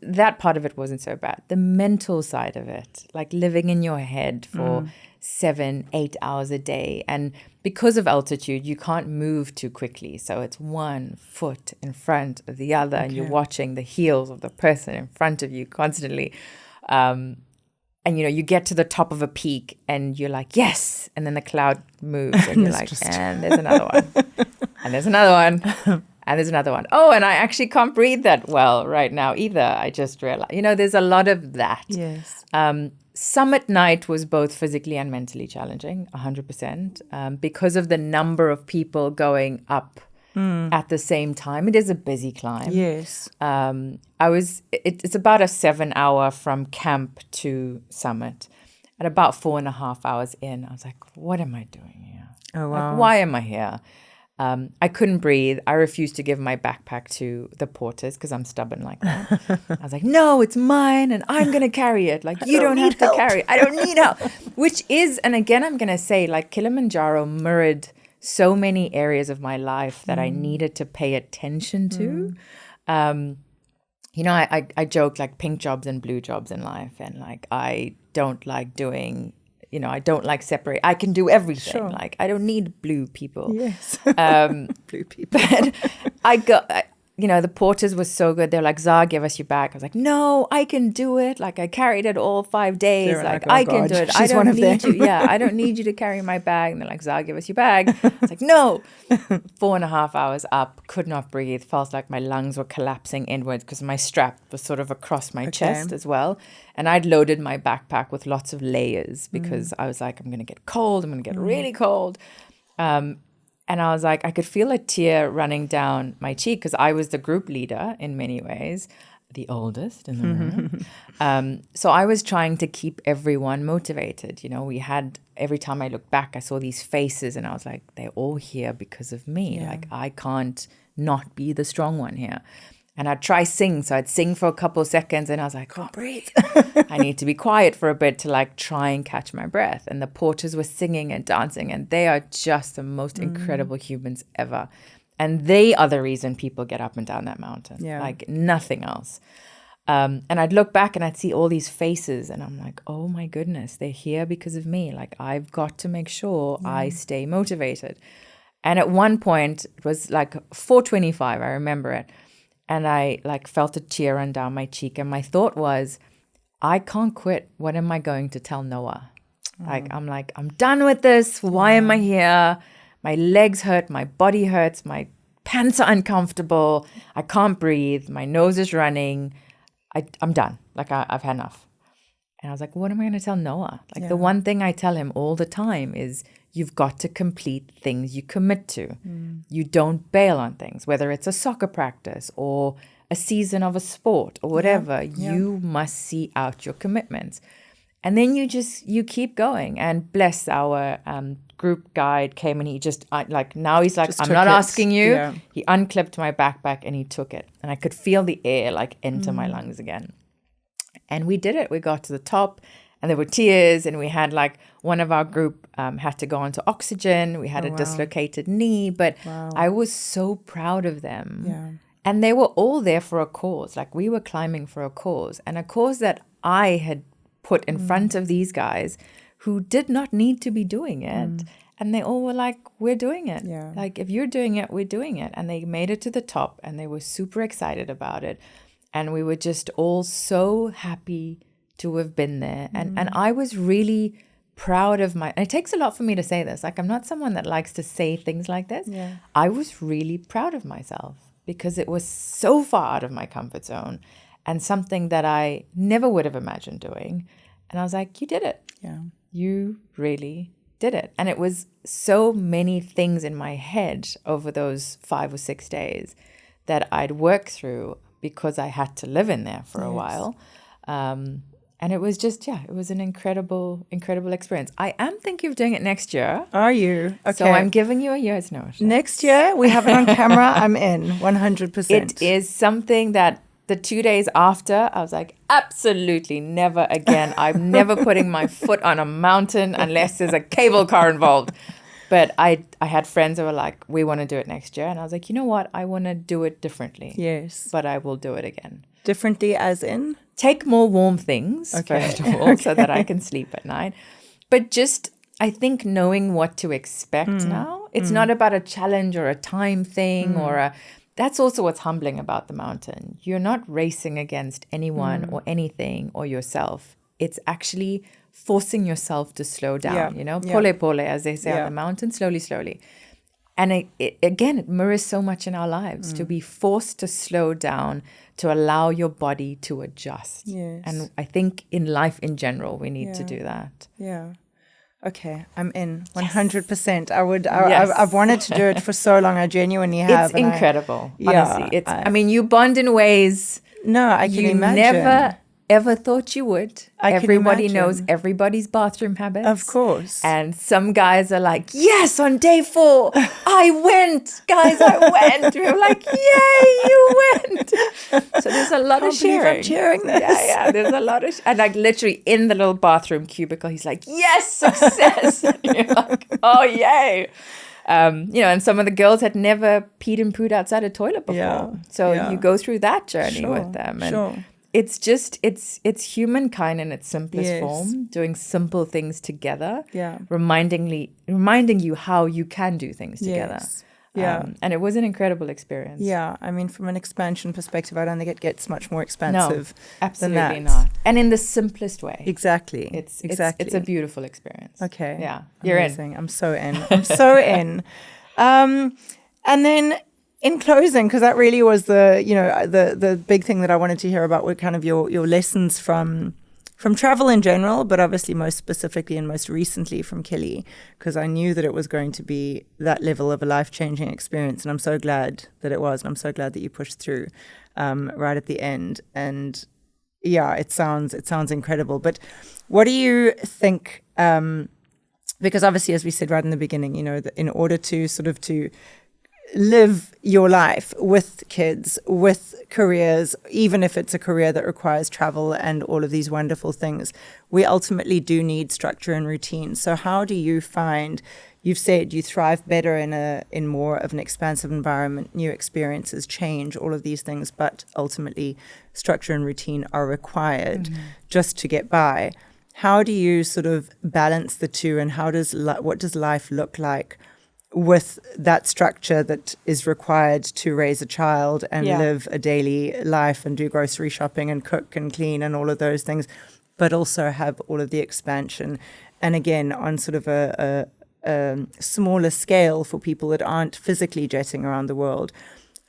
Speaker 2: that part of it wasn't so bad. The mental side of it, like living in your head for 7-8 hours a day. And because of altitude, you can't move too quickly. So it's one foot in front of the other and you're watching the heels of the person in front of you constantly. And, you get to the top of a peak and you're like, yes. And then the cloud moves and you're like, and there's another one. And there's another one. And there's another one. Oh, and I actually can't breathe that well right now either. I just realized, there's a lot of that.
Speaker 1: Yes.
Speaker 2: Summit night was both physically and mentally challenging, 100%, because of the number of people going up at the same time. It is a busy climb.
Speaker 1: Yes.
Speaker 2: It's about a 7-hour from camp to summit. At about 4.5 hours in, I was like, what am I doing here?
Speaker 1: Oh, wow.
Speaker 2: Like, why am I here? I couldn't breathe. I refused to give my backpack to the porters because I'm stubborn like that. I was like, no, it's mine and I'm going to carry it. Like, you don't have to carry it. I don't need help. Which is, and again, I'm going to say, like, Kilimanjaro mirrored so many areas of my life that I needed to pay attention to. I joke like pink jobs and blue jobs in life. And like, I don't like doing... I don't like separate. I can do everything.
Speaker 1: Sure.
Speaker 2: Like, I don't need blue people.
Speaker 1: Yes.
Speaker 2: Blue people. But I got, the porters were so good. They're like, Zah, give us your bag. I was like, no, I can do it. Like, I carried it all 5 days.
Speaker 1: They're like, oh,
Speaker 2: I
Speaker 1: God,
Speaker 2: can do it.
Speaker 1: she's
Speaker 2: I
Speaker 1: one
Speaker 2: don't
Speaker 1: of
Speaker 2: need
Speaker 1: them.
Speaker 2: you. Yeah, I don't need you to carry my bag. And they're like, Zah, give us your bag. I was like, no. 4.5 hours up, could not breathe. Felt like my lungs were collapsing inwards because my strap was sort of across my chest as well. And I'd loaded my backpack with lots of layers because I was like, I'm going to get cold. I'm going to get really cold. And I was like, I could feel a tear running down my cheek because I was the group leader in many ways, the oldest in the room. So I was trying to keep everyone motivated. We had, every time I looked back, I saw these faces and I was like, they're all here because of me.
Speaker 1: Yeah.
Speaker 2: Like, I can't not be the strong one here. And I'd try sing. So I'd sing for a couple of seconds and I was like, can't breathe. I need to be quiet for a bit to like try and catch my breath. And the porters were singing and dancing and they are just the most incredible humans ever. And they are the reason people get up and down that mountain.
Speaker 1: Yeah.
Speaker 2: Like nothing else. And I'd look back and I'd see all these faces and I'm like, oh my goodness, they're here because of me. Like, I've got to make sure I stay motivated. And at one point, it was like 4:25, I remember it. And I like felt a tear run down my cheek. And my thought was, I can't quit. What am I going to tell Noah? I'm done with this. Why am I here? My legs hurt. My body hurts. My pants are uncomfortable. I can't breathe. My nose is running. I'm done. Like, I've had enough. And I was like, what am I going to tell Noah? Like, the one thing I tell him all the time is, you've got to complete things you commit to. You don't bail on things, whether it's a soccer practice or a season of a sport or whatever. You must see out your commitments. And then you keep going. And bless, our group guide came and he now he's like, I'm not asking you. Yeah. He unclipped my backpack and he took it. And I could feel the air like enter my lungs again. And we did it. We got to the top. And there were tears, and we had like one of our group had to go onto oxygen. We had a dislocated knee, but I was so proud of them.
Speaker 1: Yeah.
Speaker 2: And they were all there for a cause. Like, we were climbing for a cause, and a cause that I had put in front of these guys who did not need to be doing it. And they all were like, we're doing it.
Speaker 1: Yeah.
Speaker 2: Like, if you're doing it, we're doing it. And they made it to the top, and they were super excited about it. And we were just all so happy to have been there. And I was really proud of and it takes a lot for me to say this. Like, I'm not someone that likes to say things like this.
Speaker 1: Yeah.
Speaker 2: I was really proud of myself because it was so far out of my comfort zone and something that I never would have imagined doing. And I was like, you did it.
Speaker 1: Yeah.
Speaker 2: You really did it. And it was so many things in my head over those 5 or 6 days that I'd work through because I had to live in there for a while. And it was just, it was an incredible, incredible experience. I am thinking of doing it next year.
Speaker 1: Are you? Okay.
Speaker 2: So I'm giving you a year's notice.
Speaker 1: Next year, we have it on camera. I'm in 100%.
Speaker 2: It is something that the 2 days after, I was like, absolutely never again. I'm never putting my foot on a mountain unless there's a cable car involved. But I had friends that were like, we want to do it next year. And I was like, you know what? I want to do it differently.
Speaker 1: Yes.
Speaker 2: But I will do it again.
Speaker 1: Differently as in?
Speaker 2: Take more warm things, first of all, so that I can sleep at night. But just, I think, knowing what to expect now. It's not about a challenge or a time thing that's also what's humbling about the mountain. You're not racing against anyone or anything or yourself. It's actually forcing yourself to slow down, pole pole, as they say on the mountain, slowly, slowly. And it mirrors so much in our lives, to be forced to slow down, to allow your body to adjust.
Speaker 1: Yes.
Speaker 2: And I think in life in general, we need to do that.
Speaker 1: Yeah. Okay, I'm in 100%. I've wanted to do it for so long. I genuinely have.
Speaker 2: It's incredible, honestly. I mean, you bond in ways
Speaker 1: I can imagine.
Speaker 2: Never ever thought you would. Everybody knows everybody's bathroom habits.
Speaker 1: Of course.
Speaker 2: And some guys are like, yes, on day 4, I went. Guys, I went. We were like, yay, you went. So there's a lot of sharing.
Speaker 1: I'm cheering this.
Speaker 2: Yeah, there's a lot of and like literally in the little bathroom cubicle, he's like, yes, success. And you're like, oh, yay. And some of the girls had never peed and pooed outside a toilet before. So you go through that journey with them. And it's just, it's humankind in its simplest form, doing simple things together, reminding you how you can do things together. And it was an incredible experience.
Speaker 1: Yeah, I mean, from an expansion perspective, I don't think it gets much more expansive
Speaker 2: absolutely
Speaker 1: than that.
Speaker 2: not. And in the simplest way.
Speaker 1: Exactly.
Speaker 2: It's a beautiful experience.
Speaker 1: Okay.
Speaker 2: Yeah, you're
Speaker 1: amazing. I'm so in. I'm so in. And then in closing, because that really was the big thing that I wanted to hear about were kind of your lessons from travel in general, but obviously most specifically and most recently from Kili, because I knew that it was going to be that level of a life-changing experience, and I'm so glad that it was, and I'm so glad that you pushed through right at the end. And it sounds incredible. But what do you think? Because obviously, as we said right in the beginning, in order to sort of to live your life with kids, with careers, even if it's a career that requires travel and all of these wonderful things, we ultimately do need structure and routine. So how do you find, you've said you thrive better in more of an expansive environment, new experiences, change, all of these things, but ultimately structure and routine are required just to get by. How do you sort of balance the two, and what does life look like with that structure that is required to raise a child and live a daily life and do grocery shopping and cook and clean and all of those things, but also have all of the expansion? And again, on sort of a smaller scale for people that aren't physically jetting around the world,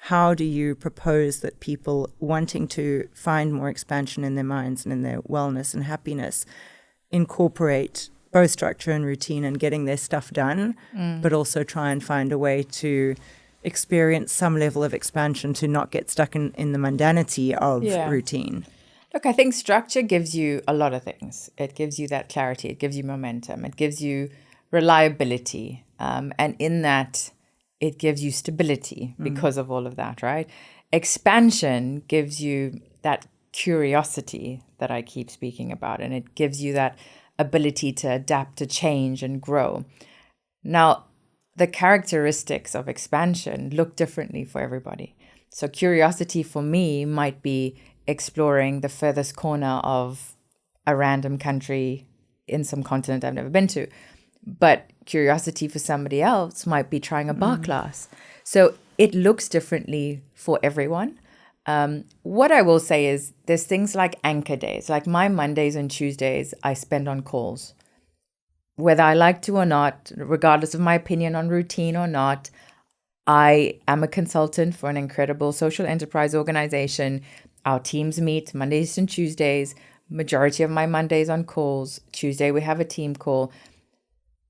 Speaker 1: how do you propose that people wanting to find more expansion in their minds and in their wellness and happiness incorporate both structure and routine and getting their stuff done, but also try and find a way to experience some level of expansion, to not get stuck in the mundanity of routine?
Speaker 2: Look, I think structure gives you a lot of things. It gives you that clarity. It gives you momentum. It gives you reliability. And in that, it gives you stability because of all of that, right? Expansion gives you that curiosity that I keep speaking about, and it gives you that ability to adapt, to change and grow. Now, the characteristics of expansion look differently for everybody. So curiosity for me might be exploring the furthest corner of a random country in some continent I've never been to. But curiosity for somebody else might be trying a bar class. So it looks differently for everyone. What I will say is there's things like anchor days, like my Mondays and Tuesdays I spend on calls. whether I like to or not, regardless of my opinion on routine or not, I am a consultant for an incredible social enterprise organization. Our teams meet Mondays and Tuesdays. Majority of my Mondays on calls. Tuesday we have a team call.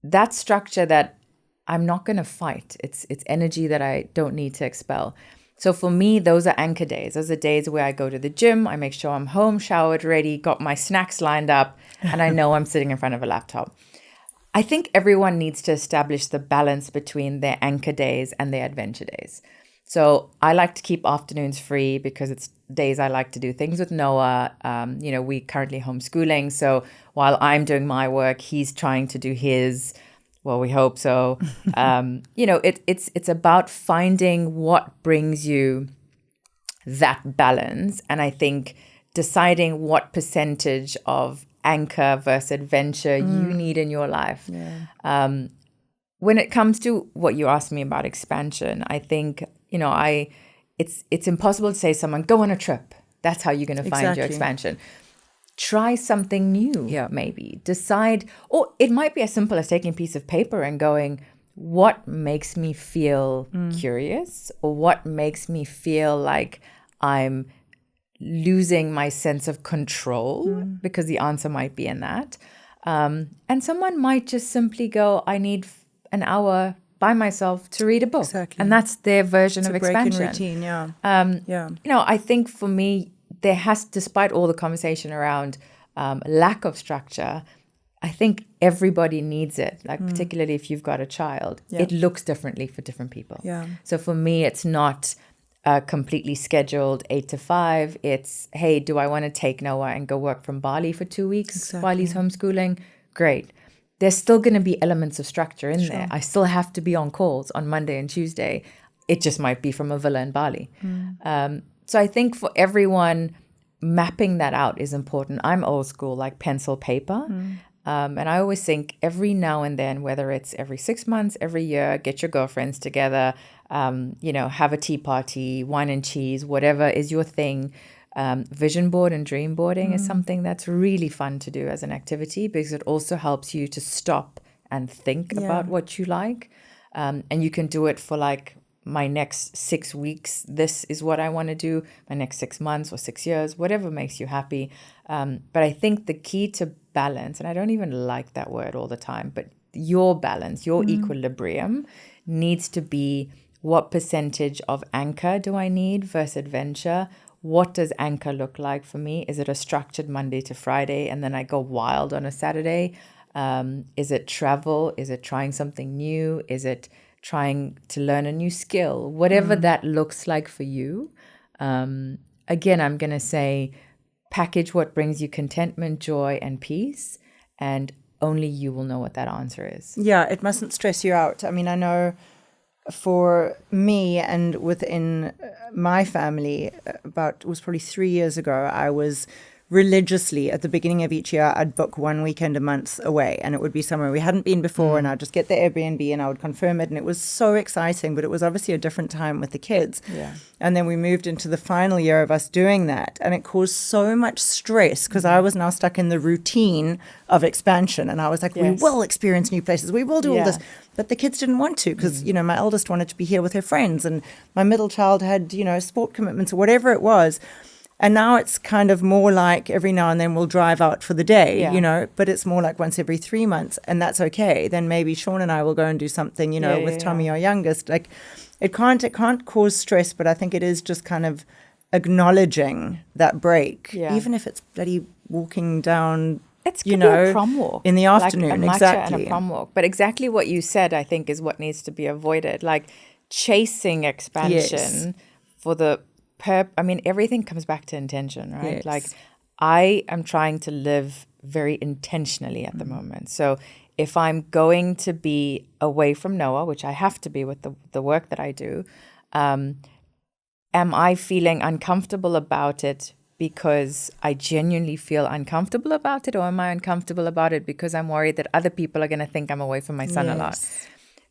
Speaker 2: That structure that I'm not going to fight. It's energy that I don't need to expel. So for me, those are anchor days. Those are days where I go to the gym. I make sure I'm home, showered, ready, got my snacks lined up, and I know I'm sitting in front of a laptop. I think everyone needs to establish the balance between their anchor days and their adventure days. So I like to keep afternoons free because it's days I like to do things with Noah. We currently homeschooling. So while I'm doing my work, he's trying to do his. Well, we hope so. It's about finding what brings you that balance. And I think deciding what percentage of anchor versus adventure you need in your life. Yeah. When it comes to what you asked me about expansion, I think, it's impossible to say to someone, go on a trip. That's how you're going to find your expansion. Try something new, maybe. Decide, or it might be as simple as taking a piece of paper and going, what makes me feel curious, or what makes me feel like I'm losing my sense of control, because the answer might be in that. And someone might just simply go, I need an hour by myself to read a book. Exactly. And that's their version of expansion.
Speaker 1: Break in routine,
Speaker 2: I think for me, there has, despite all the conversation around lack of structure, I think everybody needs it, like particularly if you've got a child. Yeah. It looks differently for different people. Yeah. So for me, it's not completely scheduled 8 to 5. It's, hey, do I want to take Noah and go work from Bali for 2 weeks while he's homeschooling? Great. There's still going to be elements of structure in there. I still have to be on calls on Monday and Tuesday. It just might be from a villa in Bali. So I think for everyone, mapping that out is important. I'm old school, like pencil, paper. And I always think every now and then, whether it's every 6 months, every year, get your girlfriends together, have a tea party, wine and cheese, whatever is your thing. Vision board and dream boarding is something that's really fun to do as an activity, because it also helps you to stop and think about what you like. And you can do it for like, my next 6 weeks, this is what I want to do, my next 6 months or 6 years, whatever makes you happy. But I think the key to balance, and I don't even like that word all the time, but your balance, your equilibrium needs to be, what percentage of anchor do I need versus adventure? What does anchor look like for me? Is it a structured Monday to Friday and then I go wild on a Saturday? Is it travel? Is it trying something new? Is it trying to learn a new skill? Whatever that looks like for you. Again, I'm going to say, package what brings you contentment, joy, and peace, and only you will know what that answer is.
Speaker 1: Yeah, it mustn't stress you out. I mean, I know for me and within my family, it was probably 3 years ago, I was religiously at the beginning of each year, I'd book 1 weekend a month away, and it would be somewhere we hadn't been before, and I'd just get the Airbnb and I would confirm it, and it was so exciting, but it was obviously a different time with the kids. Yeah. And then we moved into the final year of us doing that, and it caused so much stress because I was now stuck in the routine of expansion, and I was like, we will experience new places, we will do all this. But the kids didn't want to because, my eldest wanted to be here with her friends, and my middle child had, sport commitments or whatever it was. And now it's kind of more like every now and then we'll drive out for the day, but it's more like once every 3 months, and that's okay. Then maybe Sean and I will go and do something, with Tommy, our youngest. Like it can't cause stress, but I think it is just kind of acknowledging that break, even if it's bloody walking down.
Speaker 2: It's a prom walk
Speaker 1: in the afternoon,
Speaker 2: like a matcha
Speaker 1: exactly.
Speaker 2: And a prom walk. But exactly what you said, I think, is what needs to be avoided. Like chasing expansion for the everything comes back to intention, right?
Speaker 1: Yes.
Speaker 2: Like I am trying to live very intentionally at the moment. So if I'm going to be away from Noah, which I have to be with the work that I do, am I feeling uncomfortable about it because I genuinely feel uncomfortable about it, or am I uncomfortable about it because I'm worried that other people are going to think I'm away from my son a lot?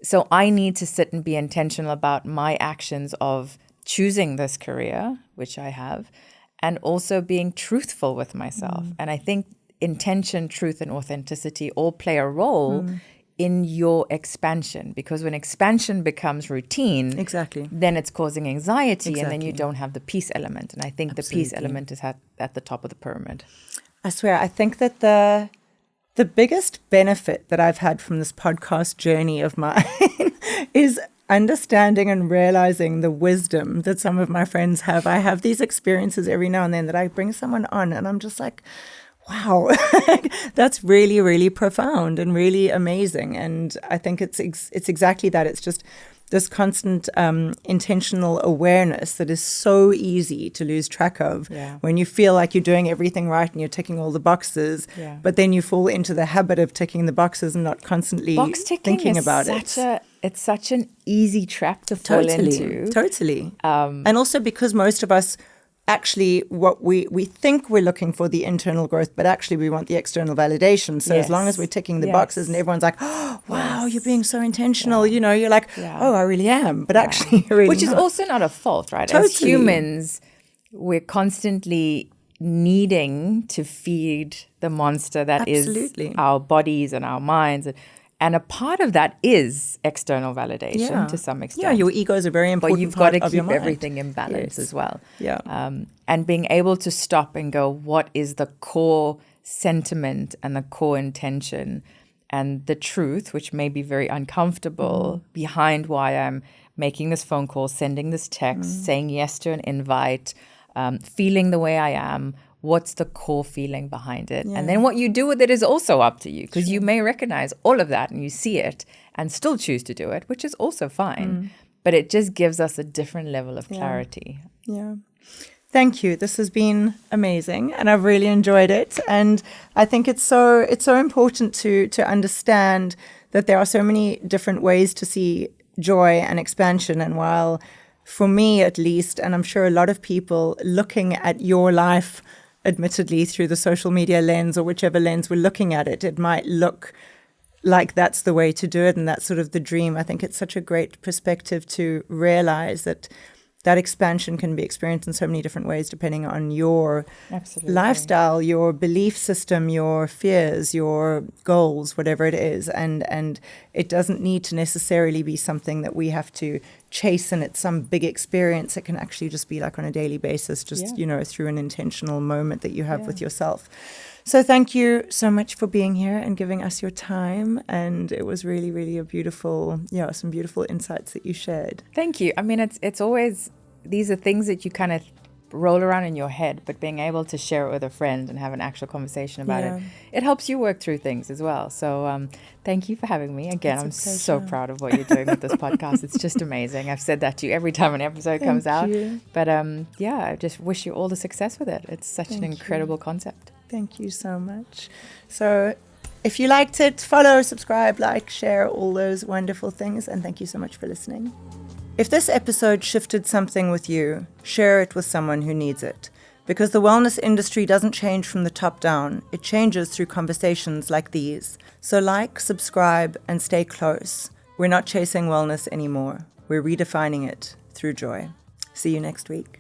Speaker 2: So I need to sit and be intentional about my actions of choosing this career, which I have, and also being truthful with myself. And I think intention, truth, and authenticity all play a role in your expansion, because when expansion becomes routine, then it's causing anxiety, and then you don't have the peace element. And I think the peace element is at the top of the pyramid.
Speaker 1: I swear, I think that the biggest benefit that I've had from this podcast journey of mine is understanding and realizing the wisdom that some of my friends have. I have these experiences every now and then that I bring someone on, and I'm just like, wow, that's really, really profound and really amazing. And I think it's exactly that. It's just this constant intentional awareness that is so easy to lose track of when you feel like you're doing everything right and you're ticking all the boxes, but then you fall into the habit of ticking the boxes and not constantly thinking about it.
Speaker 2: It's such an easy trap to fall into.
Speaker 1: Totally. And also because most of us actually what we think we're looking for the internal growth, but actually we want the external validation. So as long as we're ticking the boxes and everyone's like, oh, wow, you're being so intentional, you know, you're like, oh, I really am. But actually you're really
Speaker 2: Which is
Speaker 1: not.
Speaker 2: also not a fault, right?
Speaker 1: Totally.
Speaker 2: As humans, we're constantly needing to feed the monster that is our bodies and our minds. And a part of that is external validation to some extent.
Speaker 1: Yeah, your ego is a very important
Speaker 2: But you've got to
Speaker 1: of your
Speaker 2: keep
Speaker 1: mind.
Speaker 2: everything in balance as well.
Speaker 1: Yeah.
Speaker 2: And being able to stop and go, what is the core sentiment and the core intention and the truth, which may be very uncomfortable, behind why I'm making this phone call, sending this text, saying yes to an invite, feeling the way I am. What's the core feeling behind it? And then what you do with it is also up to you, because you may recognize all of that and you see it and still choose to do it, which is also fine. But it just gives us a different level of clarity.
Speaker 1: Yeah. Thank you. This has been amazing and I've really enjoyed it. And I think it's so important to understand that there are so many different ways to see joy and expansion. And while for me at least, and I'm sure a lot of people looking at your life admittedly through the social media lens or whichever lens we're looking at it, it might look like that's the way to do it and that's sort of the dream. I think it's such a great perspective to realize that expansion can be experienced in so many different ways depending on your lifestyle, your belief system, your fears, your goals, whatever it is. And it doesn't need to necessarily be something that we have to chase and it's some big experience. It can actually just be like on a daily basis, just, you know, through an intentional moment that you have with yourself. So thank you so much for being here and giving us your time. And it was really, really a beautiful, some beautiful insights that you shared.
Speaker 2: Thank you. I mean, it's always, these are things that you kind of roll around in your head, but being able to share it with a friend and have an actual conversation about it, it helps you work through things as well. So thank you for having me. Again, I'm so proud of what you're doing with this podcast. It's just amazing. I've said that to you every time an episode comes out. But I just wish you all the success with it. It's such an incredible concept.
Speaker 1: Thank you so much. So if you liked it, follow, subscribe, like, share, all those wonderful things. And thank you so much for listening. If this episode shifted something with you, share it with someone who needs it. Because the wellness industry doesn't change from the top down. It changes through conversations like these. So like, subscribe, and stay close. We're not chasing wellness anymore. We're redefining it through joy. See you next week.